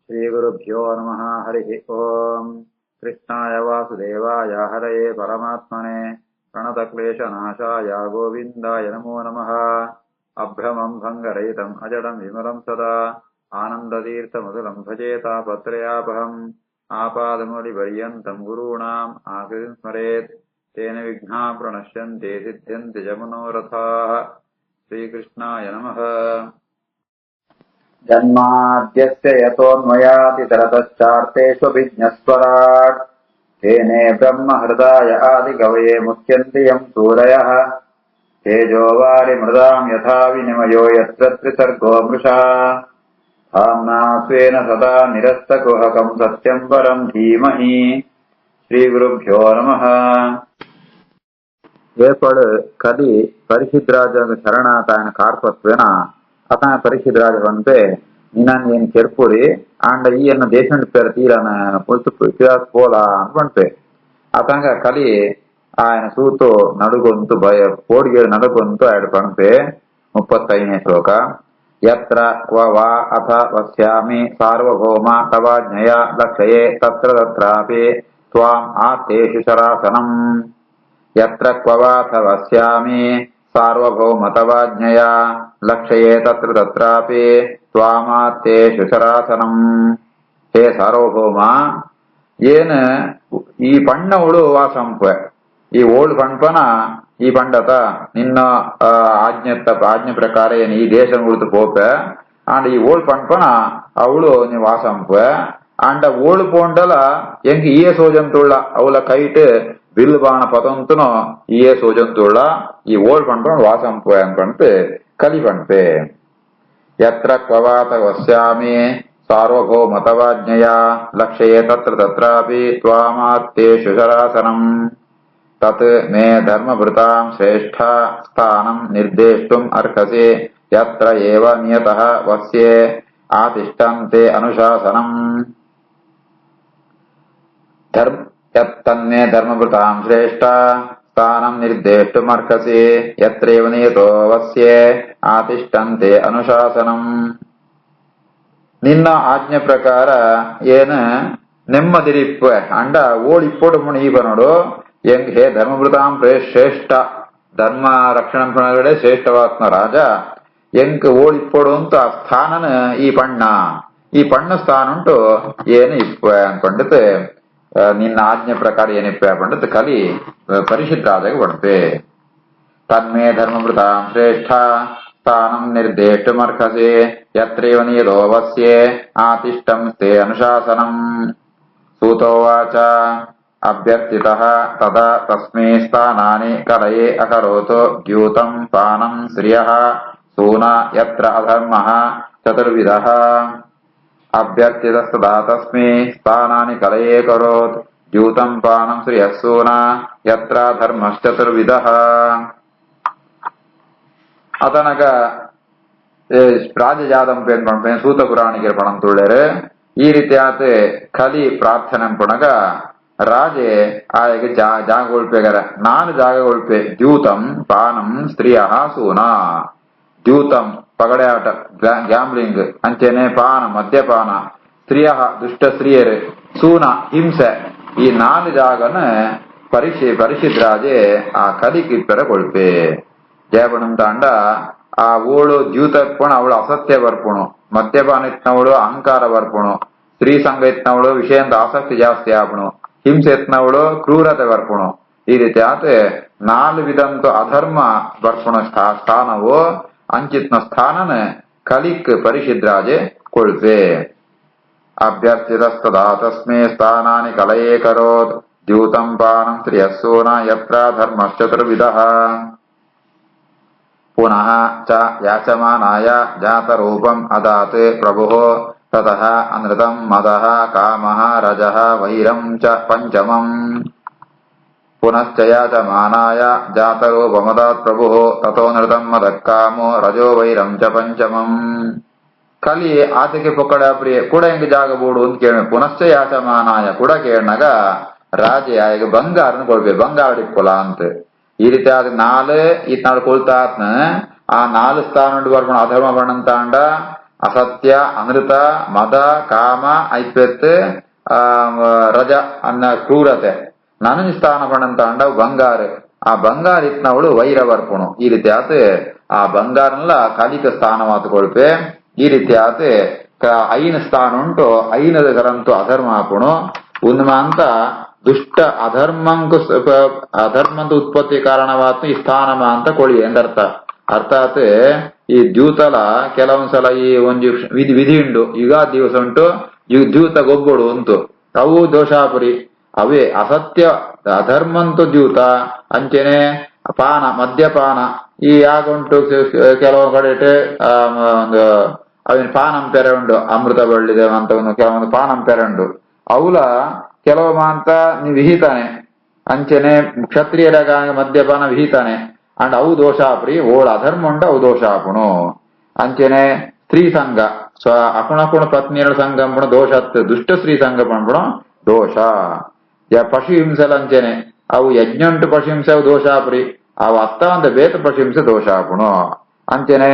श्रीगुरुभ्यो नमः। हरिः ओम्। कृष्णाय वासुदेवाय हरये परमात्मने प्रणतक्लेशनाशाय गोविन्दाय नमो नमः। अभ्रमम् भङ्गरहितम् अजडम् विमलम् सदा आनन्दतीर्थमधुरम् भजेतापत्रयापहम् आपादमौलिपर्यन्तम् गुरूणाम् आकृतिम् स्मरेत् तेन विघ्नाः प्रणश्यन्ते सिद्ध्यन्ति च मनोरथाः। श्रीकृष्णाय नमः। जन्माद्यस्य यतोऽन्वयातितरतश्चार्तेष्वभिज्ञस्वराट् तेने ब्रह्महृदाय आदिकवये मुह्यन्ति यम् सूरयः तेजोवारिमृदाम् यथा विनिमयो यत्र त्रिसर्गो मृषा धाम्ना स्वेन सदा निरस्तकुहकम् सत्यम् परम् धीमहि। श्रीगुरुभ्यो नमः। ಏರ್ಪಡು ಕಲಿ ಪರಿಶುದ್ಧರಾಜ ಶರಣಾತಾಯನ ಕಾರ್ಪತ್ವೇನ ಅತನ ಪರಿಶುದ್ಧರಾಜವಂತೆ ನೀನನ್ ಏನ್ ಕೆರ್ಪುರಿ ಅಂಡ ಈಯನ್ನ ದೇಶಂಡ್ ಪೇರ ತೀರನ ಪುಲ್ತು ಪೋಲ ಅನ್ಪಂತೆ ಅತಂಗ ಕಲಿ ఆయన సూతో నడుగొంతు భయ పోడిగేడు నడుగొంతు ఆయన పణపే 35ನೇ ಶ್ಲೋಕ. ಯತ್ರ ಕ್ವ ವಾ ಅಥ ವಸ್ಯಾಮಿ ಸಾರ್ವಭೌಮ ತವಾಜ್ಞಯ ಲಕ್ಷಯೇ ತತ್ರ ತತ್ರಾಪಿ ತ್ವಾಂ ಆತೇಷು ಶರಾಸನಂ. ಯತ್ರ ಕ್ವ ವಾಥ ವಸ್ಯಾಮಿ ಸಾರ್ವಭೌಮ ತವಾಜ್ಞಯ ಲಕ್ಷಯೇ ತತ್ರ ತತ್ರಾಪಿ ತ್ವಾಮಾತೇಷು ಶರಾಸನಂ. ಹೇ ಸಾರ್ವಭೌಮ, ಏನು ಈ ಪಣ್ಣವಳು ವಾಸಂಪ ಈ ಓಲ್ಡ್ ಪಣ್ಪನ ಈ ಪಂಡತ ನಿನ್ನ ಆಜ್ಞೆ ಪ್ರಕಾರ ಏನು ಈ ದೇಶ ಉಳಿದು ಪೋಪ ಅಂಡ್ ಈ ಓಲ್ಡ್ ಪಣ್ಪನ ಅವಳು ನೀ ವಾಸಂಪ ಅಂಡ ಓಲ್ಡ್ ಪೋಂಡಲ ಎಂಕ್ ಈಯೇ ಸೋಜಂತುಳ್ಳ ಅವಳ ಕೈಟ್ ಬಿಲ್ ಬಾಣ ಪದಂತುನೋ ಈಯೇ ಸೋಜಂತುಳ್ಳ ಈ ಓಲ್ಡ್ ಪಣ್ಪನ ವಾಸಂಪ ಅನ್ಪಂತೆ ಕಲಿ ಪಣ್ಪೆ. ಯತ್ರ ಕ್ವವಾತ ವಸ್ಯಾಮಿ ಸಾರ್ವಭೌಮ ತವಾಜ್ಞೆಯ ಲಕ್ಷಯೇ ತತ್ರ ತತ್ರಾಪಿ ತ್ವಾಮಾತ್ತೇಷು ಶರಾಸನಂ. ತತ್ ಮೇ ಧರ್ಮಭೃತಾಂ ಶ್ರೇಷ್ಠ ಸ್ಥಾನಂ ನಿರ್ದೇಷ್ಟುಂ ಅರ್ಹಸಿ ಯತ್ರ ಏವ ನಿಯತಃ ವಸ್ಯೆ ಆತಿಷ್ಠಂತೆ ಅನುಶಾಸನಂ. ತನ್ಮೇ ಧರ್ಮಭೃತಾಂ ಶ್ರೇಷ್ಠ ಸ್ಥಾನಂ ನಿರ್ದೇಷ್ಟುಂ ಅರ್ಹಸಿ ಯತ್ರೇವ ನಿಯತೋ ವಸ್ಯೆ ಆತಿಷ್ಠಂತೆ ಅನುಶಾಸನಂ. ನಿನ್ನ ಆಜ್ಞೆ ಪ್ರಕಾರ ಏನು ನೆಮ್ಮದಿರಿಪ್ಪ ಅಂಡ ಓಳಿಪ್ಪೋಡು ಮುಣಿ ಈಗ ನೋಡು ಹೆಂಗ್ ಹೇ ಧರ್ಮಭೃತಾಂ ಶ್ರೇಷ್ಠ ಧರ್ಮ ರಕ್ಷಣೆ ಶ್ರೇಷ್ಠವಾತ್ಮ ರಾಜ ಹೆಂಗ್ ಓಳಿಪ್ಪೋಡು ಅಂತ ಆ ಸ್ಥಾನನ ಈ ಪಣ್ಣ ಸ್ಥಾನ ಉಂಟು ಏನು ಇಪ್ಪ ಅನ್ಕೊಂಡತೆ ನಿನ್ನ ಆಜ್ಞೆ ಪ್ರಕಾರ ಏನಿಪ್ಪ ಅನ್ಕೊಂಡತೆ ಕಲಿ ಪರಿಶುದ್ಧ ರಾಜಗೆ ಬಡ್ತೆ. ತನ್ಮೇ ಧರ್ಮಭೃತಾಂ ಶ್ರೇಷ್ಠ ಸ್ಥಾನಂ ನಿರ್ದೇಷ್ಟುಮರ್ಹಸಿ ಯತ್ರೇವ ನಿಯತೋ ವಸ್ಯೆ ಆತಿಷ್ಠಂ ತೇ ಅನುಶಾಸನಂ. ಸೂತೋವಾಚ ಅಭ್ಯರ್ಥಿತಃ ತದಾ ತಸ್ಮೈ ಸ್ಥಾನಾನಿ ಕಲಯೇ ಅಕರೋತು ದ್ಯೂತಂ ಪಾನಂ ಶ್ರಿಯಃ ಸೂನಾ ಯತ್ರ ಅಧರ್ಮಃ ಚತುರ್ವಿಧಃ. ಅಭ್ಯರ್ಥಿತಸ್ತದಾ ತಸ್ಮೈ ಸ್ಥಾನಾನಿ ಕಲಯೇ ಕರೋತ್ ದ್ಯೂತಂ ಪಾನಂ ಶ್ರಿಯಃ ಸೂನಾ ಯತ್ರ ಧರ್ಮಶ್ಚತುರ್ವಿಧಃ. ಅತನಗ ರಾಜಜಾದಂ ಪೇನ್ ಪಣಪೆ ಸೂತ ಪುರಾಣಿಕರ ಪಣಂ ತುಳ್ಳೇರು ಈ ರೀತಿಯಾತ ಕಲಿ ಪ್ರಾರ್ಥನೆ ಪುಣಗ ರಾಜೆ ಆಯಗೆ ಜಾಗ ಉಳ್ಪೆಗರ ನಾನು ಜಾಗ ಉಳ್ಪೆ ದ್ಯೂತಂ ಪಾನಂ ಸ್ತ್ರೀಯ ಸೂನಾ. ದ್ಯೂತಂ ಪಗಡೆ ಆಟ ಗ್ಯಾಮ್ಲಿಂಗ್ ಅಂಚೆನೆ ಪಾನ ಮದ್ಯಪಾನ ಸ್ತ್ರೀಯ ದುಷ್ಟ ಸ್ತ್ರೀಯರು ಸೂನ ಹಿಂಸೆ ಈ 4 ಜಾಗನ ಪರಿಶುದ್ಧ ರಾಜೆ ಆ ಕಲಿಕಿಪ್ಪರ ಕೊಳ್ಪೆ ಜಯಪಣಂ ತಾಂಡ ಆ ಓಳು ದ್ಯೂತ ಪಣ ಅವಳು ಅಸತ್ಯ ಬರ್ಪುಣು ಮದ್ಯಪಾನ ಇತ್ನವಳು ಅಹಂಕಾರ ಬರ್ಪುಣು ಸ್ತ್ರೀ ಸಂಘ ಇತ್ನವಳು ವಿಷಯದ ಆಸಕ್ತಿ ಜಾಸ್ತಿ ಆಪಣು ಹಿಂಸೆ ಎತ್ನವಳು ಕ್ರೂರತೆ ಬರ್ಪುಣು ಈ ರೀತಿ ಆತ 4 ವಿಧಂತು ಅಧರ್ಮ ಬರ್ಪುಣ ಸ್ಥಾನವು ಅಂಚಿತ್ನ ಸ್ಥಾನನ ಕಲಿಕ್ ಪರಿಶುದ್ಧರಾಜೆ ಕೊಳ್ಪೆ. ಅಭ್ಯರ್ಥಿತಸ್ತದಾ ತಸ್ಮೈ ಸ್ಥಾನಾನಿ ಕಲಯೇ ಕರೋತ್ ದ್ಯೂತಂ ಪಾನಂ ಶ್ರಿಯಃ ಸೂನಾ ಯತ್ರ ಧರ್ಮಶ್ಚತುರ್ವಿಧಃ. ಪುನಃ ಚ ಯಾಚಮಾನಾಯ ಜಾತರೂಪಂ ಅದಾತ್ ಪ್ರಭುಃ ತತಃ ಅನೃತಂ ಮದಃ ಕಾಮಃ ರಜಃ ವೈರಂ ಚ ಪಂಚಮಂ. ಪುನಶ್ಚ ಯಾಚಮಾನಾಯ ಜಾತರೂಪಮದಾತ್ ಪ್ರಭುಃ ತಥೋನೃತಂ ಮದಃ ಕಾಮೋ ರಜೋ ವೈರಂ ಚ ಪಂಚಮಂ. ಕಲಿ ಆತಕ್ಕೆ ಪೊಕ್ಕಡ ಪ್ರಿಯ ಕೂಡ ಹೆಂಗ್ ಜಾಗ ಬೋಡು ಅಂತ ಕೇಳ ಪುನಶ್ಚ ಯಾಚಮಾನಾಯ ಕೂಡ ಕೇಳನಾಗ ರಾಜೆ ಆಗ ಬಂಗಾರನ ಕೊಡ್ಬೇಕು ಬಂಗಾರ ಡಿಪ್ಪೊಲ ಅಂತ ಈ ರೀತಿ ಆದ 4 ಇತ್ನಾಡು ಕೊಳ್ತಾತ್ನ ಆ 4 ಸ್ಥಾನ ಬರ್ಬಣ ಅಧರ್ಮ ಬಣ್ಣಂತಾಂಡ ಅಸತ್ಯ ಅನೃತ ಮದ ಕಾಮ ಐಪೆತ್ ರಜ ಅನ್ನ ಕ್ರೂರತೆ ನನಗೆ ಸ್ಥಾನ ಪಡಂತ ಅಂಡ ಬಂಗಾರ ಆ ಬಂಗಾರ ಇತ್ನವಳು ವೈರ ಬರ್ಪುಣು ಈ ರೀತಿ ಆತ ಆ ಬಂಗಾರನ್ಲ ಕಲಿಕ ಸ್ಥಾನ ಮಾತುಕೊಳ್ಪೆ ಈ ರೀತಿ ಆತ ಐನ ಸ್ಥಾನ ಉಂಟು ಐನದ ಕರಂತು ಅಧರ್ಮ ಹಾಪುಣು ಉನ್ಮಾಂತ ದುಷ್ಟ ಅಧರ್ಮಂತ ಉತ್ಪತ್ತಿ ಕಾರಣವಾತು ಈ ಸ್ಥಾನಮ ಅಂತ ಕೊಳಿ ಎಂದರ್ಥ ಅರ್ಥಾತ್ ಈ ದ್ಯೂತಲ ಕೆಲವೊಂದ್ಸಲ ಈ ಒಂದು ವಿಧಿ ಉಂಡು ಯುಗಾದಿ ದಿವಸ ಉಂಟು ದ್ಯೂತ ಗೊಬ್ಬಡು ಉಂಟು ಅವು ದೋಷಾಪುರಿ ಅವೇ ಅಸತ್ಯ ಅಧರ್ಮಂತು ದ್ಯೂತ ಅಂಚೆನೆ ಪಾನ ಮದ್ಯಪಾನ ಈ ಯಾಗುಂಟು ಕೆಲವು ಕಡೆ ಒಂದು ಅವಿನ ಪಾನಂ ಪೆರೆ ಉಂಡು ಅಮೃತ ಬಳ್ಳಿದೆ ಅಂತ ಕೆಲವೊಂದು ಪಾನಂ ಪೆರೆ ಉಂಡು ಅವಲ ಕೆಲವು ಮಾಂತ ವಿಹಿತಾನೆ ಅಂಚೆನೆ ಕ್ಷತ್ರಿಯರಾಗ ಮದ್ಯಪಾನ ವಿಹಿತಾನೆ ಅಂಡ್ ಅವು ದೋಷಾಪುರಿ ಓಳ ಅಧರ್ಮ ಉಂಡು ಅವು ದೋಷಾಪುಣು ಅಂಚೆನೆ ಸ್ತ್ರೀ ಸಂಘ ಅಪುಣಪುಣ ಪತ್ನಿಯರ ಸಂಘ ಪುಣ ದೋಷತ್ ದುಷ್ಟ ಸ್ತ್ರೀ ಸಂಘ ಪಣಪುಣ ದೋಷ ಪಶು ಹಿಂಸೆಲಂಚೆನೆ ಅವು ಯಜ್ಞಂಟು ಪಶು ಹಿಂಸೆ ಅವು ದೋಷಾಪುರಿ ಅವು ಅತ್ತ ಅಂತ ಬೇತ ಪಶು ಹಿಂಸೆ ದೋಷಾಪುಣು ಅಂಚೆನೆ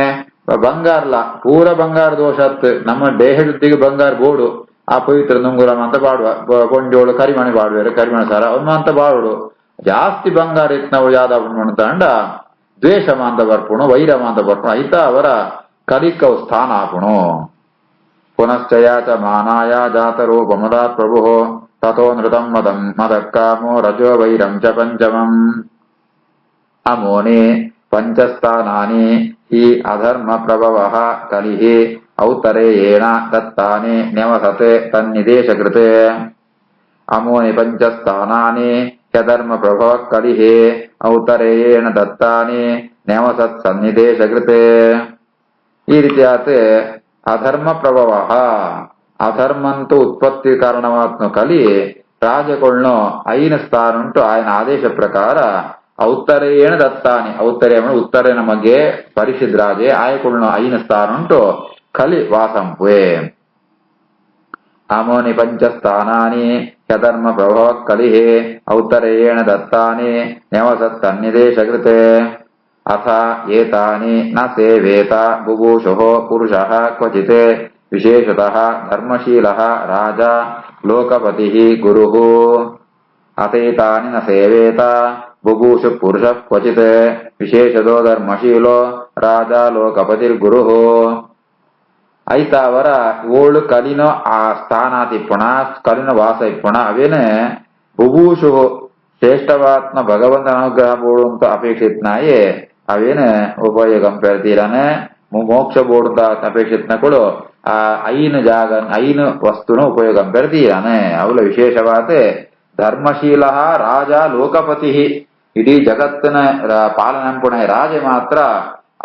ಬಂಗಾರ್ಲ ಪೂರ ಬಂಗಾರ ದೋಷತ್ ನಮ್ಮ ದೇಹದೊತ್ತಿಗೆ ಬಂಗಾರ ಬೋಡು ಆ ಪವಿತ್ರ ನುಂಗುರಂ ಅಂತ ಬಾಡುವ ಕೊಂಡೋಳು ಕರಿಮಣಿ ಬಾಡುವರು ಕರಿಮಣಿ ಸಾರ ಅವನು ಅಂತ ಬಾಡುಡು ಜಾಸ್ತಿ ಬಂಗಾರ ಇತ್ನವು ಯಾವ್ದು ಅಂಡ ದ್ವೇಷಮ ಅಂತ ಬರ್ಪುಣು ವೈರಮ ಅಂತ ಬರ್ಪುಣು ಐತ ಅವರ ಕಲಿಕವು ಸ್ಥಾನ ಆಪುಣು ಪುನಶ್ಚಯಾಚ ಮಾನಾಯ ಜಾತರೋ ಬಮದಾತ್ ಪ್ರಭು ತಥೋ ನೃತಂ ಮದಂ ಮದಕ್ಕಾಮೋ ರಜೋ ವೈರಂ ಚ ಪಂಚಮಂ ಅಮೋನಿ ಪಂಚಸ್ಥಾನಾನಿ ಹಿ ಅಧರ್ಮ ಪ್ರಭವಃ ಕಲಿಹಿ ಔತ್ತರೇಯೇಣ ದತ್ತಾನಿ ನ್ಯವಸತೆ ತನ್ನಿದೇಶಕೃತೆ ಅಮೋನಿ ಪಂಚಸ್ಥಾನಾನಿ ಹ್ಯಧರ್ಮ ಪ್ರಭವ ಕಲಿಹಿ ಔತ್ತರೇಯೇಣ ದತ್ತಾನಿ ನ್ಯವಸತ್ ಸನ್ನಿದೇಶಕೃತೆ ಈ ರೀತಿ ಆತ ಅಧರ್ಮ ಪ್ರಭವ ಅಧರ್ಮಂತೂ ಉತ್ಪತ್ತಿ ಕಾರಣವಾತ್ಮ ಕಲಿ ರಾಜಕೊಳ್ನು ಐನ ಸ್ಥಾನ ಉಂಟು ఆయన ಆದೇಶ ಪ್ರಕಾರ ಔತ್ತರೇಯೇಣ ದತ್ತಾನಿ ಔತ್ತರೇಯ ಉತ್ತರ ನಮಗೆ ಪರಿಷದ್ ರಾಜೆ ಆಯಕೊಳ್ನು ಐನ ಸ್ಥಾನ ಉಂಟು ಕಲಿ ವಾಸಂಪುವೆ ಅಮೋನಿ ಪಂಚಸ್ಥಾನಾನಿ ಹ್ಯಧರ್ಮ ಪ್ರಭವ ಕಲಿಹಿ ಔತ್ತರೇಯೇಣ ದತ್ತಾನಿ ನ್ಯವಸತ್ ಸನ್ನಿದೇಶಕೃತೆ ಅಥ ಏತಾನಿ ನ ಸೇವೇತ ಬುಭೂಷುಃ ಪುರುಷಃ ಕ್ವಚಿತ್ ವಿಶೇಷತಃ ಧರ್ಮಶೀಲಃ ರಾಜ ಲೋಕಪತಿಃ ಗುರುಃ ಅತೇತಾನಿ ನ ಸೇವೇತ ಬುಭೂಷು ಪುರುಷಃ ಕ್ವಚಿತ್ ವಿಶೇಷತೋ ಧರ್ಮಶೀಲೋ ರಾಜ ಲೋಕಪತಿರ್ಗುರುಃ ಐತ ಅವರ ಓಳು ಕಲಿನೋ ಆ ಸ್ಥಾನ ತಿಪ್ಪುಣ ಕಲಿನ ವಾಸ ಇಪ್ಪುಣ ಅವೇನೆ ಬುಭೂಷು ಶ್ರೇಷ್ಠವಾತ್ಮ ಭಗವಂತನ ಅನುಗ್ರಹ ಬೋಡು ಅಂತ ಅಪೇಕ್ಷಿತ್ನಾಯೇ ಅವೇನು ಉಪಯೋಗಂ ಪೆರ್ತೀರನೆ ಮೋಕ್ಷ ಬೋಡು ಅಂತ ಅಪೇಕ್ಷಿತ್ನಗಳು ಆ ಐನು ಜಾಗ ಐನು ವಸ್ತುನ ಉಪಯೋಗಂ ಪೆರ್ತೀರನೆ ಅವಳ ವಿಶೇಷವಾದ ಧರ್ಮಶೀಲ ರಾಜ ಲೋಕಪತಿ ಇಡೀ ಜಗತ್ತಿನ ಪಾಲನಂಪುಣ ರಾಜ ಮಾತ್ರ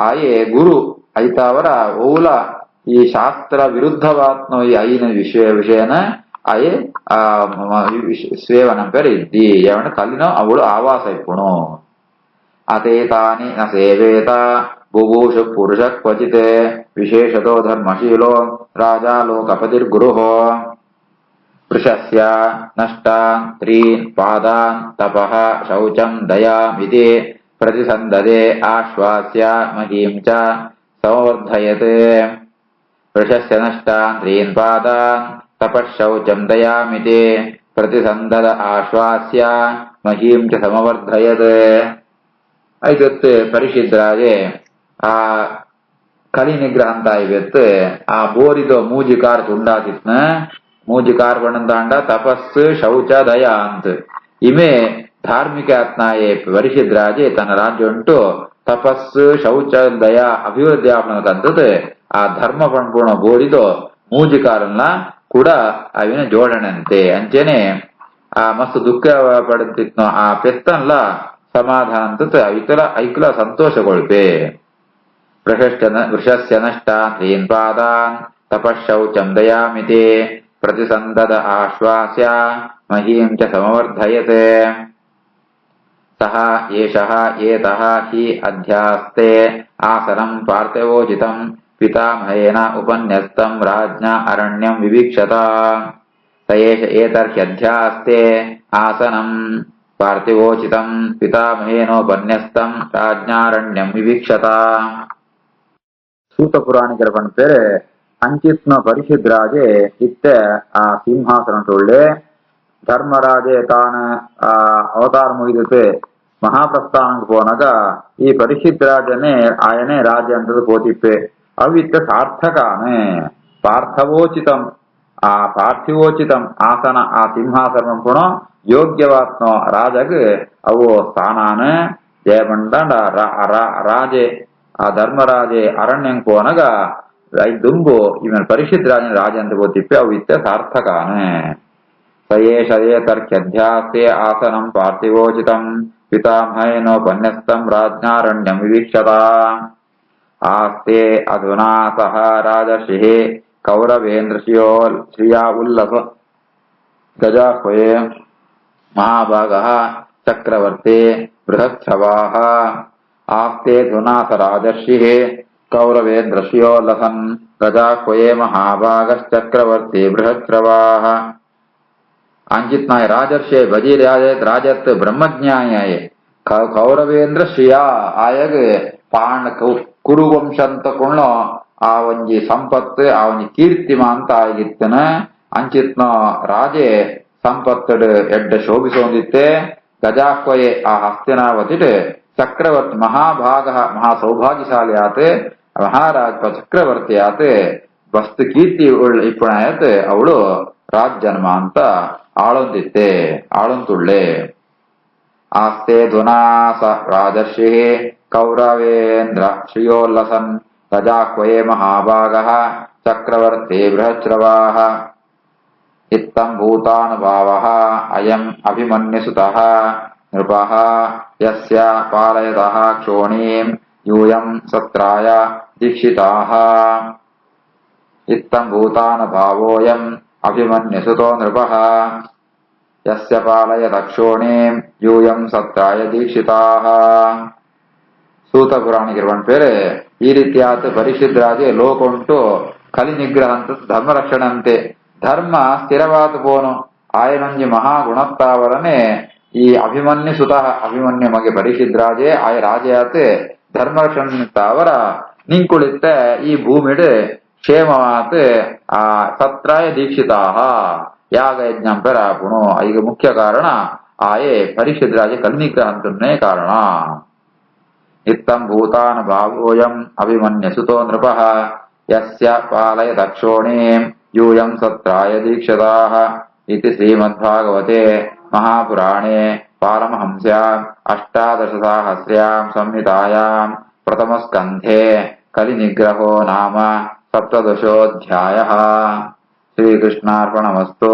ಆಯೇ ಗುರು ಐತ ಅವರ ಓಲ ಈ ಶಾಸ್ತ್ರ ವಿರುದ್ಧವಾತ್ಮ ಈ ಐನ ವಿಷಯನ ಅಯೇ ಸೇವನಂ ಪೆರ ಇದ್ದಿ ಯಾವನ ಕಲ್ಲಿನ ಅವಳು ಆವಾಸ ಇಪ್ಪುಣು ಅತೇತಾನಿ ನ ಸೇವೇತ ಬುಭೂಷು ಪುರುಷ ಕ್ವಚಿತ್ ವಿಶೇಷತೋ ಧರ್ಮಶೀಲೋ ರಾಜ ಲೋಕಪತಿರ್ಗುರುಃ ವೃಷಸ್ಯ ನಷ್ಟಾನ್ ತ್ರೀನ್ ಪಾದಾನ್ ತಪಃ ಶೌಚಂ ದಯಾಮಿತಿ ಪ್ರತಿಸಂದದೆ ಆಶ್ವಾಸ್ಯ ಮಹೀಂ ಚ ಸಂವರ್ಧಯತೆ ವೃಷಸ್ಯ ನಷ್ಟಾನ್ ತ್ರೀನ್ ಪಾದಾನ್ ತಪಶೌಚಂ ದಯಾಮಿತಿ ಪ್ರತಿಸಂದದ ಆಶ್ವಾಸ್ಯ ಮಹೀಂ ಚ ಸಮವರ್ಧಯತ್ ಐದತ್ತು ಪರಿಶಿದ್ರಾಜೆ ಆ ಕಲಿ ನಿಗ್ರಹ ಅಂತ ಇವತ್ತು ಆ ಬೋರಿದ ಮೂಜಿಕಾರ್ ತುಂಡಾತಿತ್ನ ಮೂಜಿಕಾರ್ ಬಣ್ಣದಾಂಡ ತಪಸ್ಸು ಶೌಚ ದಯ ಅಂತ ಇಮೆ ಧಾರ್ಮಿಕ ಆತ್ನಾಯೇ ಪರಿಶಿದ್ರಾಜೆ ತನ್ನ ರಾಜ್ಯ ಉಂಟು ತಪಸ್ಸು ಶೌಚ ದಯ ಅಭಿವೃದ್ಧಿ ಆಪಣಕ್ಕಂಥದ್ದು ಆ ಧರ್ಮ ಪಣ್ಪೂರ್ಣ ಬೋರಿದು ಮೂಜಿಕಾರನ್ನ ಕೂಡ ಅವಿನ ಜೋಡಣಂತೆ ಅಂಚೆನೆ ಆ ಮಸ್ತ್ ದುಃಖ ಪಡುತ್ತಿತ್ನೋ ಆ ಪೆತ್ತನ್ಲ ಸಮಾಧಾನ ಅಂತ ಐಕ್ಲ ಸಂತೋಷಗೊಳ್ಪೆ ವೃಷಸ್ಯ ನಷ್ಟಾನ್ ತ್ರೀನ್ ಪಾದಾನ್ ತಪಶೌಚಂ ದಯಾಮಿತಿ ಪ್ರತಿಸಂದದ ಆಶ್ವಾಸ್ಯ ಮಹೀಂ ಚ ಸಮವರ್ಧಯತೆ ಸಹ ಏಷಃ ಏತಃ ಹಿ ಅಧ್ಯಾಸ್ತೆ ಆಸನಂ ಪಾರ್ಥಿವೋಚಿತಂ ಪಿತಾಮಹೇನ ಉಪನ್ಯಸ್ತಂ ರಾಜ್ಞಾ ಅರಣ್ಯಂ ವಿವೀಕ್ಷತ ಸ ಏಷ ಏತರ್ಹ್ಯಧ್ಯಾಸ್ತೆ ಆಸನಂ ಪಾರ್ಥಿವೋಚಿತಂ ಪಿತಾಮಹೇನೋಪನ್ಯಸ್ತಂ ರಾಜ್ಞಾರಣ್ಯಂ ವಿವೀಕ್ಷತ. ಸೂತ ಪುರಾಣಿಕರ ಪಣ ಪೇರೆ ಅಂಚಿತ್ನ ಪರಿಶುದ್ಧರಾಜೆ ಇತ್ತ ಆ ಸಿಂಹಾಸನ ತೊಳ್ಳೆ ಧರ್ಮರಾಜೆ ತಾನ ಆ ಅವತಾರ ಮುಗಿದತೆ ಮಹಾಪ್ರಸ್ಥಾನಕ್ಕೆ போனாಗ ಈ ಪರಿಶುದ್ಧರಾಜನೇ ఆయనే రాజ్యంతో పోతిప్పే అవిత్త సార్థకానే పార్థవోచితం ಆ ಪಾರ್ಥಿವೋಚಿತಂ ಆಸನ ಆ ಸಿಂಹಾಸನ ಕೂಡ ಯೋಗ್ಯವಾತ್ನೋ ರಾಜಗ ಅವು ಸ್ಥಾನಾನ ಜಯಮಂಡ ರಾಜೆ ಆ ಧರ್ಮರಾಜೆ ಅರಣ್ಯಂಗೆ పోనಗ ದುಂಬು ಇವನ್ ಪರಿಶುದ್ಧ ರಾಜನ ರಾಜ ಅಂತ ಗೊತ್ತಿಪ್ಪೆ ಅವು ಇತ್ತ ಸಾರ್ಥಕಾನೆ ಸಯೇಷಯೇ ತರ್ಕ್ಯಧ್ಯಾಸ್ತೆ ಆಸನಂ ಪಾರ್ಥಿವೋಚಿತಂ ಪಿತಾಮಹೇನೋಪನ್ಯಸ್ತಂ ರಾಜ್ಞಾರಣ್ಯಂ ವಿವೀಕ್ಷತ ಆಸ್ತೆ ಅಧುನಾ ಸಹ ರಾಜರ್ಷಿಃ ಕೌರವೇಂದ್ರ ಶ್ರಿಯಾ ಉಲ್ಲಸ ಗಜಾಹ್ವಯೇ ಮಹಾಭಾಗಃ ಚಕ್ರವರ್ತಿ ಬೃಹತ್ಸವಾಃ ಆಸ್ತೆ ಧುನಾಥ ರಾಜರ್ಷಿಃ ಕೌರವೇಂದ್ರ ಶ್ರಿಯೋಲ್ಲಸನ್ ಗಜಾಹ್ವಯೇ ಮಹಾಭಾಗಶ್ಚಕ್ರವರ್ತಿ ಬೃಹತ್ಸವಾಃ ಅಂಚಿತ್ನಾಯ ರಾಜರ್ಷಿ ಬಜಿ ರಾಜತ್ ಬ್ರಹ್ಮಜ್ಞಾಯಾಯೇ ಕೌರವೇಂದ್ರ ಶ್ರಿಯಾ ಆಯಗ ಪಾಂಡ ಕುರುವಂಶ ಅಂತ ಕೊಳ್ಳೋ ಆ ಒಂಜಿ ಸಂಪತ್ತು ಆ ಒಂಜಿ ಕೀರ್ತಿಮಾಂತ ಆಗಿತ್ತನ ಅಂಚಿತ್ನ ರಾಜೆ ಸಂಪತ್ತಡು ಎಡ್ಡ ಶೋಭಿಸೋದಿತ್ತೆ ಗಜಾಹ್ವಯೇ ಆ ಹಸ್ತಿನಾವತಿಟ್ ಚಕ್ರವರ್ತಿ ಮಹಾಭಾಗ ಮಹಾ ಸೌಭಾಗ್ಯಶಾಲಿ ಆತ ಮಹಾರಾಜ ಚಕ್ರವರ್ತಿ ಆತ ವಸ್ತು ಕೀರ್ತಿ ಇಪ್ಪಣಾಯತ್ ಅವಳು ರಾಜ್ಜನ್ಮ ಅಂತ ಆಳೊಂದಿತ್ತೆ ಆಳೊಂದುಳ್ಳೆ ಆಸ್ತೆ ಧುನಾಸ ರಾಜರ್ಷಿ ಕೌರವೇಂದ್ರ ಶ್ರಿಯೋಲ್ಲಸನ್ ಗಜಾಹ್ವಯೇ ಮಹಾಭಾಗಃ ಚಕ್ರವರ್ತಿ ಬೃಹಚ್ರವಾಃ ಇತ್ತಂ ಭೂತಾನುಭಾವಃ ಅಯಂ ಅಭಿಮನ್ಯುಸುತಃ ನೃಪಃ ಯಸ್ಯ ಪಾಲಯತಃ ಕ್ಷೋಣೀಂ ಯೂಯಂ ಸತ್ರಾಯ ದೀಕ್ಷಿತಾಃ ಇತ್ತಂ ಭೂತಾನುಭಾವೋಯಂ ಅಭಿಮನ್ಯುಸುತೋ ನೃಪಃ ಯಸ್ಯ ಪಾಲಯತಃ ಕ್ಷೋಣೀಂ ಯೂಯಂ ಸತ್ರಾಯ ದೀಕ್ಷಿತಾಃ ಸೂತ ಪುರಾಣಿಗಿರುವನ್ ಪೇರೆ ಈ ರೀತಿಯಾದ ಪರಿಶುದ್ಧರಾಜೆ ಲೋಕ ಉಂಟು ಕಲಿ ನಿಗ್ರಹ ಅಂತ ಧರ್ಮ ರಕ್ಷಣೆ ಅಂತೆ ಧರ್ಮ ಸ್ಥಿರವಾದ ಪೋನು ಆಯನೊಂಜಿ ಮಹಾಗುಣತ್ತಾವರನೆ ಈ ಅಭಿಮನ್ಯು ಸುತಃ ಅಭಿಮನ್ಯು ಮಗೆ ಪರಿಶುದ್ಧರಾಜೆ ಆಯ ರಾಜೆಯಾತೆ ಧರ್ಮ ರಕ್ಷಣೆ ಅವರ ನಿಂಕುಳಿತ್ತ ಈ ಭೂಮಿಡ್ ಕ್ಷೇಮವಾತ್ ಆ ಸತ್ರಾಯ ದೀಕ್ಷಿತಾಹ ಯಾಗ ಯಜ್ಞಂ ಪೆರಾಪುಣು ಈಗ ಮುಖ್ಯ ಕಾರಣ ಆಯೆ ಪರಿಶುದ್ಧರಾಜೆ ಕಲಿ ನಿಗ್ರಹ ಅಂತನ್ನೇ ಕಾರಣ ಇತ್ತಂ ಭೂತಾನುಭಾವೋಯಂ ಅಭಿಮನ್ಯುಸುತೋ ನೃಪಃ ಯಸ್ಯ ಪಾಲಯತಃ ಕ್ಷೋಣೀಂ ಯೂಯಂ ಸತ್ರಾಯ ದೀಕ್ಷತಾಃ ಇತಿ ಶ್ರೀಮದ್ಭಾಗವತೆ ಮಹಾಪುರಾಣೇ ಪಾರಮಹಂಸ್ಯಾಂ ಅಷ್ಟಾದಶಸಾಹಸ್ರ್ಯಾಂ ಸಂಹಿತಾಯಾಂ ಪ್ರಥಮಸ್ಕಂಧೆ ಕಲಿನಿಗ್ರಹೋ ನಾಮ ಸಪ್ತದಶೋऽಧ್ಯಾಯಃ ಶ್ರೀಕೃಷ್ಣಾರ್ಪಣಮಸ್ತು।